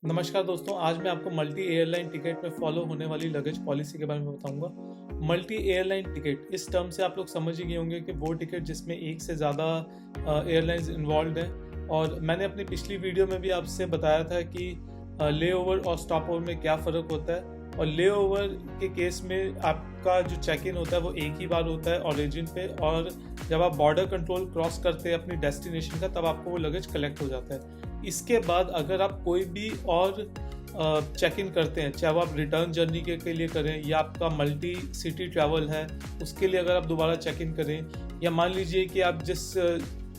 नमस्कार दोस्तों, आज मैं आपको मल्टी एयरलाइन टिकट में फॉलो होने वाली लगेज पॉलिसी के बारे में बताऊंगा। मल्टी एयरलाइन टिकट, इस टर्म से आप लोग समझ ही गए होंगे कि वो टिकट जिसमें एक से ज़्यादा एयरलाइंस इन्वॉल्व हैं। और मैंने अपनी पिछली वीडियो में भी आपसे बताया था कि लेओवर और स्टॉप ओवर में क्या फ़र्क होता है। और लेओवर के केस में आपका जो चेक इन होता है वो एक ही बार होता है ओरिजिन पे, और जब आप बॉर्डर कंट्रोल क्रॉस करते हैं अपनी डेस्टिनेशन का तब आपको वो लगेज कलेक्ट हो जाता है। इसके बाद अगर आप कोई भी और चेक इन करते हैं, चाहे वो आप रिटर्न जर्नी के लिए करें या आपका मल्टी सिटी ट्रैवल है उसके लिए अगर आप दोबारा चेक इन करें, या मान लीजिए कि आप जिस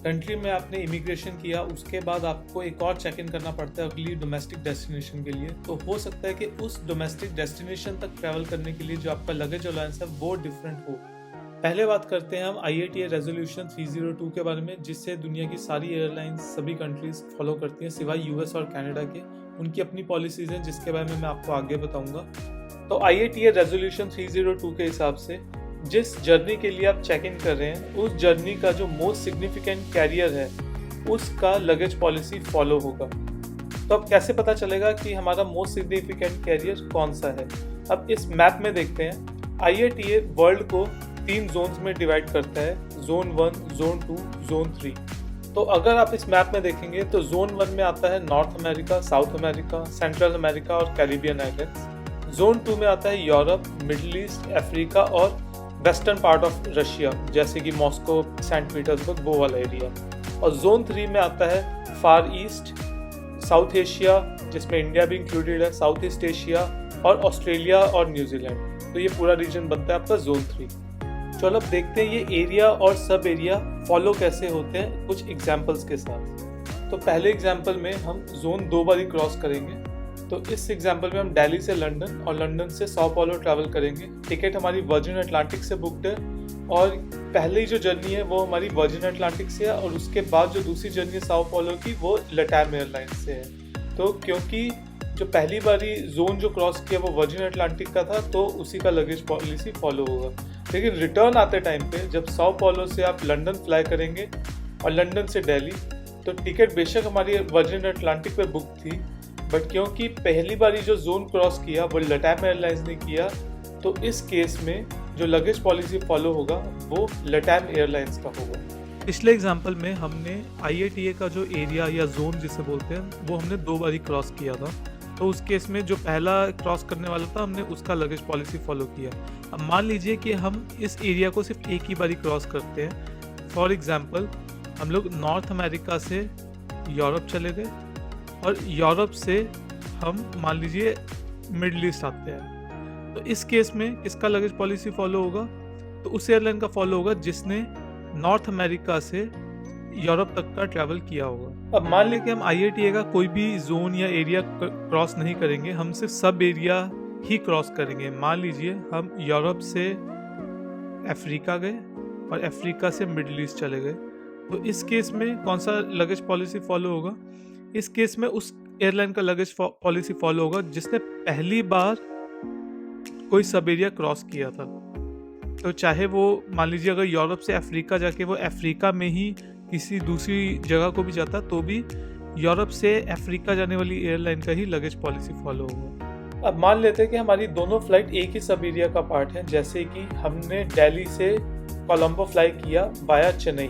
कंट्री में आपने इमिग्रेशन किया उसके बाद आपको एक और चेक इन करना पड़ता है अगली डोमेस्टिक डेस्टिनेशन के लिए, तो हो सकता है कि उस डोमेस्टिक डेस्टिनेशन तक ट्रैवल करने के लिए जो आपका लगेज अलाउंस है वो डिफरेंट हो। पहले बात करते हैं हम IATA रेजोल्यूशन 302 के बारे में, जिससे दुनिया की सारी एयरलाइंस सभी कंट्रीज फॉलो करती हैं सिवाय US और कनाडा के। उनकी अपनी पॉलिसीज हैं जिसके बारे में मैं आपको आगे बताऊंगा। तो IATA रेजोल्यूशन 302 के हिसाब से जिस जर्नी के लिए आप चेक इन कर रहे हैं उस जर्नी का जो मोस्ट सिग्निफिकेंट कैरियर है उसका लगेज पॉलिसी फॉलो होगा। तो अब कैसे पता चलेगा कि हमारा मोस्ट सिग्निफिकेंट कैरियर कौन सा है? अब इस मैप में देखते हैं। IATA वर्ल्ड को 3 जोन्स में डिवाइड करता है, जोन 1, जोन 2, जोन 3। तो अगर आप इस मैप में देखेंगे तो जोन 1 में आता है north America, south America, central America और कैरिबियन आइलैंड्स। जोन 2 में आता है यूरोप, मिडिल ईस्ट, अफ्रीका और वेस्टर्न पार्ट ऑफ रशिया, जैसे कि मॉस्को, सेंट पीटर्सबर्ग, वो वाला एरिया। और जोन 3 में आता है फार ईस्ट, साउथ एशिया जिसमें इंडिया भी इंक्लूडेड है, साउथ ईस्ट एशिया और ऑस्ट्रेलिया और न्यूजीलैंड। तो ये पूरा रीजन बनता है आपका जोन 3। चलो अब देखते हैं ये एरिया और सब एरिया फॉलो कैसे होते हैं कुछ एग्जांपल्स के साथ। तो पहले एग्जांपल में हम जोन 2 बार ही क्रॉस करेंगे। तो इस एग्जांपल में हम दिल्ली से लंदन और लंदन से sao पाउलो ट्रैवल करेंगे। टिकट हमारी वर्जिन अटलांटिक से बुकड है और पहली जो जर्नी है वो हमारी वर्जिन अटलांटिक से है, और उसके बाद जो दूसरी जर्नी है sao पाउलो की वो लैटाम एयरलाइंस से है। तो क्योंकि जो पहली बारी जोन जो क्रॉस किया वो वर्जिन अटलांटिक का था तो उसी का लगेज पॉलिसी फॉलो होगा। लेकिन रिटर्न आते टाइम पे जब sao पाउलो से आप लंदन फ्लाई करेंगे और लंदन से दिल्ली, तो टिकट बेशक हमारी वर्जिन अटलांटिक पे बुक थी, बट क्योंकि पहली बारी जो जोन क्रॉस किया वो लैटाम एयरलाइंस ने किया, तो इस केस में जो लगेज पॉलिसी फॉलो होगा वो लैटाम एयरलाइंस का होगा। पिछले एग्जांपल में हमने IATA का जो एरिया या जोन जिसे बोलते हैं वो हमने 2 बारी क्रॉस किया था। तो उस केस में जो पहला क्रॉस करने वाला था हमने उसका लगेज पॉलिसी फॉलो किया। अब मान लीजिए कि हम इस एरिया को सिर्फ एक ही बारी क्रॉस करते हैं। फॉर एग्जांपल हम लोग नॉर्थ अमेरिका से यूरोप चले गए और यूरोप से हम मान लीजिए मिडिल ईस्ट आते हैं। तो इस केस में किसका लगेज पॉलिसी फॉलो होगा? तो उस एयरलाइन का फॉलो होगा जिसने नॉर्थ अमेरिका से यूरोप तक का ट्रैवल किया होगा। अब मान लें कि हम IATA का कोई भी जोन या एरिया क्रॉस नहीं करेंगे, हम सिर्फ सब एरिया ही क्रॉस करेंगे। मान लीजिए हम यूरोप से अफ्रीका गए और अफ्रीका से मिडिल ईस्ट चले गए, तो इस केस में कौन सा लगेज पॉलिसी फॉलो होगा? इस केस में उस एयरलाइन का लगेज पॉलिसी फॉलो होगा जिसने पहली बार कोई सब एरिया क्रॉस किया था। तो चाहे वो मान लीजिए अगर यूरोप से अफ्रीका जाके वो अफ्रीका में ही किसी दूसरी जगह को भी जाता तो भी यूरोप से अफ्रीका जाने वाली एयरलाइन का ही लगेज पॉलिसी फॉलो होगा। अब मान लेते हैं कि हमारी दोनों फ्लाइट एक ही सब एरिया का पार्ट है, जैसे कि हमने दिल्ली से कोलंबो फ्लाई किया वाया चेन्नई।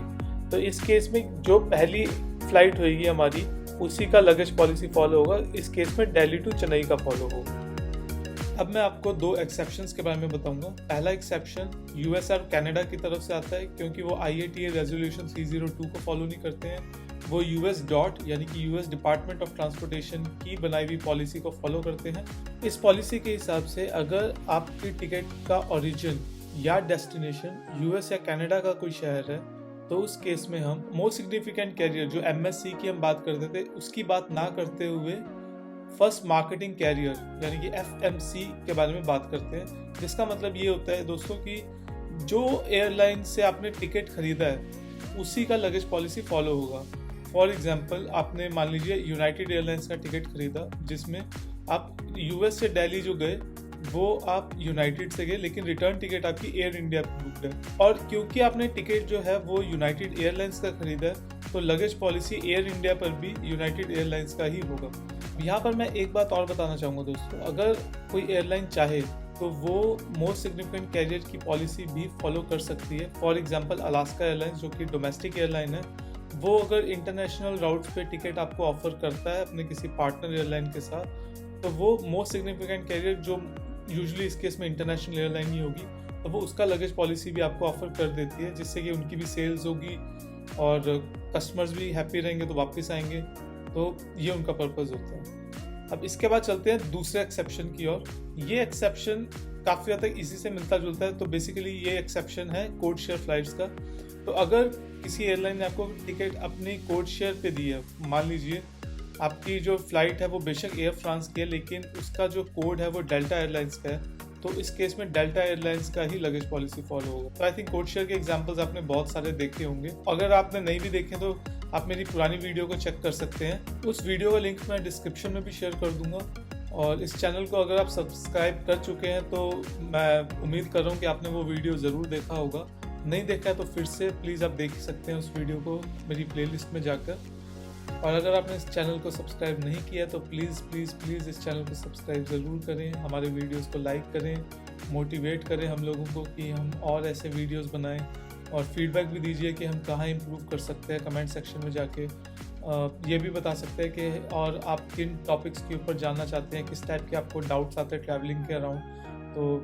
तो इस केस में जो पहली फ्लाइट होगी हमारी उसी का लगेज पॉलिसी फॉलो होगा। इस केस में दिल्ली टू चेन्नई का फॉलो होगा। अब मैं आपको 2 एक्सेप्शंस के बारे में बताऊंगा। पहला एक्सेप्शन US और कनाडा की तरफ से आता है, क्योंकि वो IATA रेजोल्यूशन 302 को फॉलो नहीं करते हैं। वो US डॉट यानी कि US डिपार्टमेंट ऑफ ट्रांसपोर्टेशन की बनाई हुई पॉलिसी को फॉलो करते हैं। इस पॉलिसी के हिसाब से अगर आपकी टिकट का ओरिजिन या डेस्टिनेशन US या कनाडा का कोई शहर है तो उस केस में हम मोस्ट सिग्निफिकेंट कैरियर जो MSC की हम बात करते थे उसकी बात ना करते हुए फर्स्ट मार्केटिंग कैरियर यानी कि FMC के बारे में बात करते हैं। जिसका मतलब ये होता है दोस्तों कि जो एयरलाइन से आपने टिकट खरीदा है उसी का लगेज पॉलिसी फॉलो होगा। फॉर एग्जांपल आपने मान लीजिए यूनाइटेड एयरलाइंस का टिकट खरीदा जिसमें आप US से दिल्ली जो गए वो आप यूनाइटेड से गए, लेकिन रिटर्न टिकट आपकी एयर इंडिया पे बुक है। और क्योंकि आपने टिकट जो है वो यूनाइटेड एयरलाइंस का खरीदा है तो लगेज पॉलिसी एयर इंडिया पर भी यूनाइटेड एयरलाइंस का ही होगा। यहाँ पर मैं एक बात और बताना चाहूँगा दोस्तों, अगर कोई एयरलाइन चाहे तो वो मोस्ट सिग्निफिकेंट कैरियर की पॉलिसी भी फॉलो कर सकती है। फॉर एग्जांपल अलास्का एयरलाइंस जो कि डोमेस्टिक एयरलाइन है, वो अगर इंटरनेशनल राउट्स पे टिकट आपको ऑफर करता है अपने किसी पार्टनर एयरलाइन के साथ, तो वो मोस्ट सिग्निफिकेंट कैरियर जो यूजुअली इस केस में इंटरनेशनल एयरलाइन ही होगी, तो वो उसका लगेज पॉलिसी भी आपको ऑफर कर देती है, जिससे कि उनकी भी सेल्स होगी और कस्टमर्स भी हैप्पी रहेंगे तो वापस आएंगे। तो ये उनका पर्पस होता है। अब इसके बाद चलते हैं दूसरे एक्सेप्शन की ओर। ये एक्सेप्शन काफ़ी हद तक इसी से मिलता जुलता है। तो बेसिकली ये एक्सेप्शन है कोड शेयर फ्लाइट्स का। तो अगर किसी एयरलाइन ने आपको टिकट अपनी कोड शेयर पे दी है, मान लीजिए आपकी जो फ्लाइट है वो बेशक एयर फ्रांस की है, लेकिन उसका जो कोड है वो डेल्टा एयरलाइंस का है, तो इस केस में डेल्टा एयरलाइंस का ही लगेज पॉलिसी फॉलो होगा। तो आई थिंक कोड शेयर के एग्जांपल्स आपने बहुत सारे देखे होंगे। अगर आपने नहीं भी देखे तो आप मेरी पुरानी वीडियो को चेक कर सकते हैं। उस वीडियो का लिंक मैं डिस्क्रिप्शन में भी शेयर कर दूंगा। और इस चैनल को अगर आप सब्सक्राइब कर चुके हैं तो मैं उम्मीद कर रहा हूँ कि आपने वो वीडियो ज़रूर देखा होगा। नहीं देखा है तो फिर से प्लीज़ आप देख सकते हैं उस वीडियो को मेरी प्लेलिस्ट में जाकर। और अगर आपने इस चैनल को सब्सक्राइब नहीं किया तो प्लीज़ प्लीज़ प्लीज़ इस चैनल को सब्सक्राइब ज़रूर करें, हमारे वीडियोस को लाइक करें, मोटिवेट करें हम लोगों को कि हम और ऐसे वीडियोस बनाएं, और फीडबैक भी दीजिए कि हम कहाँ इम्प्रूव कर सकते हैं कमेंट सेक्शन में जाके। ये भी बता सकते हैं कि और आप किन टॉपिक्स के ऊपर जानना चाहते हैं, किस टाइप के आपको डाउट्स आते हैं ट्रैवलिंग के अराउंड। तो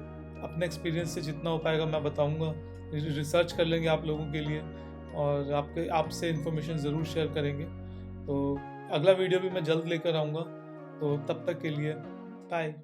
अपने एक्सपीरियंस से जितना हो पाएगा मैं बताऊँगा, रिसर्च कर लेंगे आप लोगों के लिए और आपसे इन्फॉर्मेशन ज़रूर शेयर करेंगे। तो अगला वीडियो भी मैं जल्द लेकर आऊँगा। तो तब तक के लिए बाय।